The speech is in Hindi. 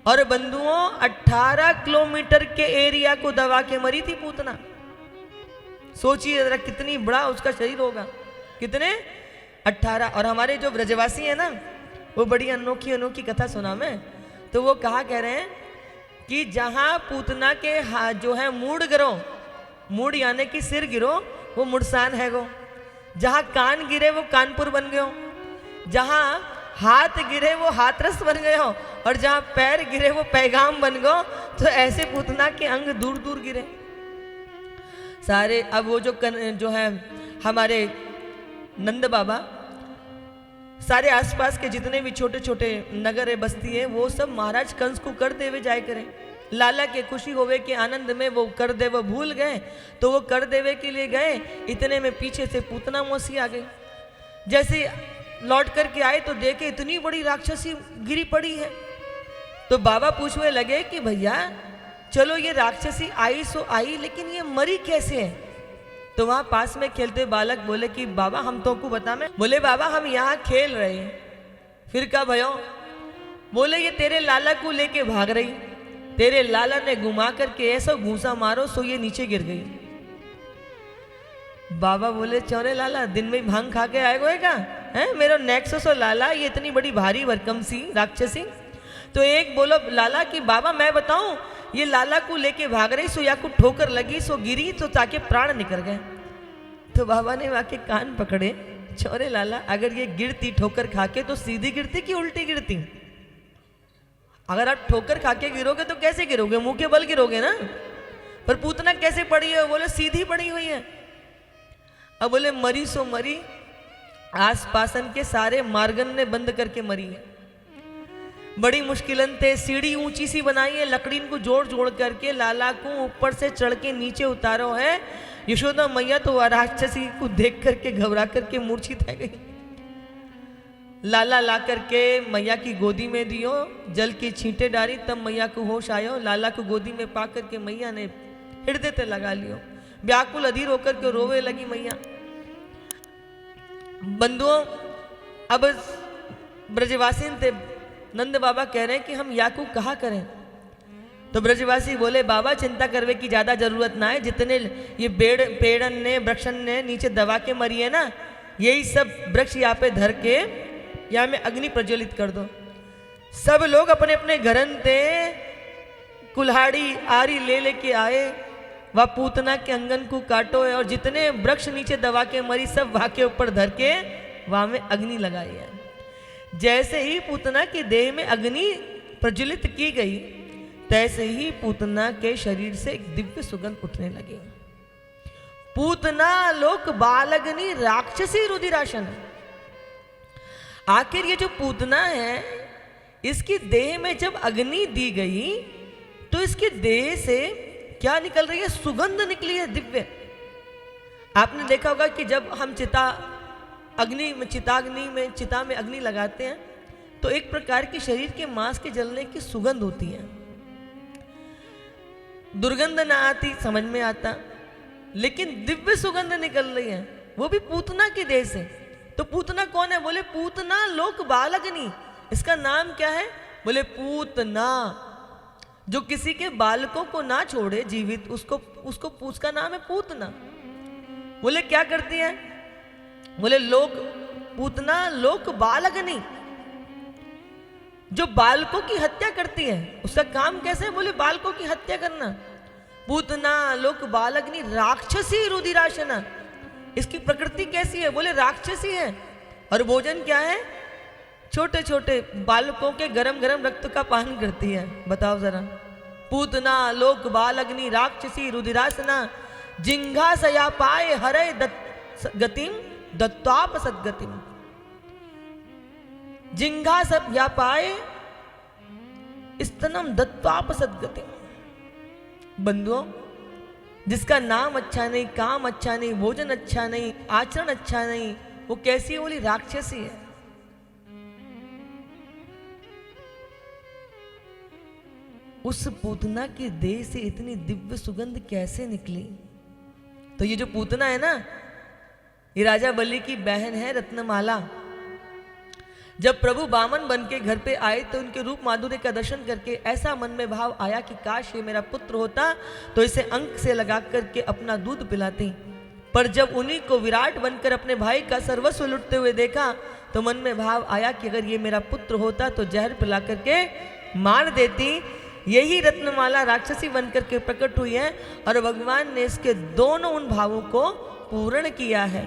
और बंधुओं 18 किलोमीटर के एरिया को दबा के मरी थी पूतना। सोचिए जरा कितनी बड़ा उसका शरीर होगा, कितने 18। और हमारे जो ब्रजवासी है ना, वो बड़ी अनोखी अनोखी कथा सुना मैं। तो वो कहा कह रहे हैं कि जहां पूतना के जो है मूड गिरो, मूड यानी कि सिर गिरो, वो मुड़सान है गो। जहां कान गिरे वो कानपुर बन गयो, जहां हाथ गिरे वो हाथरस बन गए हो, और जहां पैर गिरे वो पैगाम बन गयो। तो ऐसे पूतना के अंग दूर दूर गिरे सारे। अब वो जो है हमारे नंद बाबा, सारे आसपास के जितने भी छोटे छोटे नगर है, बस्ती है, वो सब महाराज कंस को कर देवे जाए करें। लाला के खुशी होवे के आनंद में वो कर देवे भूल गए, तो वो कर देवे के लिए गए। इतने में पीछे से पूतना मौसी आ गई। जैसे लौट करके आए तो देखे इतनी बड़ी राक्षसी गिरी पड़ी है। तो बाबा पूछने लगे कि भैया चलो ये राक्षसी आई सो आई, लेकिन ये मरी कैसे है? तो वहां पास में खेलते बालक बोले कि बाबा हम तो को बता में। बोले बाबा हम यहाँ खेल रहे हैं। फिर क्या भयो? बोले ये तेरे लाला को लेके भाग रही, तेरे लाला ने घुमा करके ऐसा घूसा मारो सो ये नीचे गिर गई। बाबा बोले चौरे लाला दिन में भांग खा के आएगा क्या है? मेरा नेक्सो लाला ये इतनी बड़ी भारी भरकम सी राक्षसी। तो एक बोलो लाला कि बाबा मैं बताऊं, ये लाला को लेके भाग रही सो या को ठोकर लगी सो गिरी तो ताकि प्राण निकल गए। तो बाबा ने वहां के कान पकड़े, छोरे लाला अगर ये गिरती ठोकर खा के तो सीधी गिरती कि उल्टी गिरती? अगर आप ठोकर खा के गिरोगे तो कैसे गिरोगे? मुंह के बल गिरोगे ना। पर पूतना कैसे पड़ी है? बोले सीधी पड़ी हुई है। अब बोले मरी सो मरी, आस पासन के सारे मार्गन ने बंद करके मरी है। बड़ी मुश्किलन थे, सीढ़ी ऊंची सी बनाई है, लकड़ी को जोड़ जोड़ करके लाला को ऊपर से चढ़ के नीचे उतारो है। यशोदा मैया तो राक्षसी को देख करके घबरा करके मूर्छित है गई। लाला ला करके मैया की गोदी में दियो, जल की छींटे डाली, तब मैया को होश आयो। लाला को गोदी में पा करके मैया ने हृदय ते लगा लियो। व्याकुल अधीर होकर के रोवे लगी मैया। बंधुओं अब ब्रजवासी थे, नंद बाबा कह रहे हैं कि हम याकू कहा करें। तो ब्रजवासी बोले बाबा चिंता करने की ज्यादा जरूरत ना है, जितने ये पेड़न ने वृक्षन ने नीचे दबा के मरी है ना, यही सब वृक्ष यहाँ पे धर के यहाँ में अग्नि प्रज्वलित कर दो। सब लोग अपने अपने घरन थे कुल्हाड़ी आरी ले लेके आए, वह पूतना के अंगन को काटो है, और जितने वृक्ष नीचे दबा के मरी सब वहां के ऊपर धर के वहां में अग्नि लगाई है। जैसे ही पूतना के देह में अग्नि प्रज्वलित की गई, तैसे ही पूतना के शरीर से एक दिव्य सुगंध उठने लगी। पूतना लोक बालग्नि राक्षसी रुधिराशन। आखिर ये जो पूतना है, इसकी देह में जब अग्नि दी गई तो इसके देह से क्या निकल रही है? सुगंध निकली है दिव्य। आपने देखा होगा कि जब हम चिता में अग्नि लगाते हैं तो एक प्रकार की शरीर के मांस के जलने की सुगंध होती है। दुर्गंध ना आती, समझ में आता, लेकिन दिव्य सुगंध निकल रही है, वो भी पूतना के देह से। तो पूतना कौन है? बोले पूतना लोक बालग्नि। इसका नाम क्या है? बोले पूतना, जो किसी के बालकों को ना छोड़े जीवित, उसका नाम है पूतना। बोले क्या करती है? बोले पूतना लोक बालग्नि, जो बालकों की हत्या करती है, उसका काम कैसे है? बोले बालकों की हत्या करना। पूतना लोक बालग्नि राक्षसी रुधिराशना। इसकी प्रकृति कैसी है? बोले राक्षसी है। और भोजन क्या है? छोटे छोटे बालकों के गरम गरम रक्त का पान करती है। बताओ जरा। पूतना लोक बालग्नि राक्षसी रुधिरासना, जिंघा सया पाए हरे गतिम दत्ताप सदगतिम। जिंघा सब या पाए स्तनम दत्ताप सदगतिम। बंधुओं, जिसका नाम अच्छा नहीं, काम अच्छा नहीं, भोजन अच्छा नहीं, आचरण अच्छा नहीं, वो कैसी है? बोली राक्षसी है। उस पूतना के देह से इतनी दिव्य सुगंध कैसे निकली? तो ये जो पूतना है ना, ये राजा बलि की बहन है रत्नमाला। जब प्रभु बामन बन के घर पे आए तो उनके रूप माधुर्य का दर्शन करके ऐसा मन में भाव आया कि काश ये मेरा पुत्र होता तो इसे अंक से लगा करके अपना दूध पिलाती। पर जब उन्हीं को विराट बनकर अपने भाई का सर्वस्व लुटते हुए देखा तो मन में भाव आया कि अगर ये मेरा पुत्र होता तो जहर पिला करके मार देती। यही रत्नमाला राक्षसी बनकर के प्रकट हुई है और भगवान ने इसके दोनों उन भावों को पूर्ण किया है।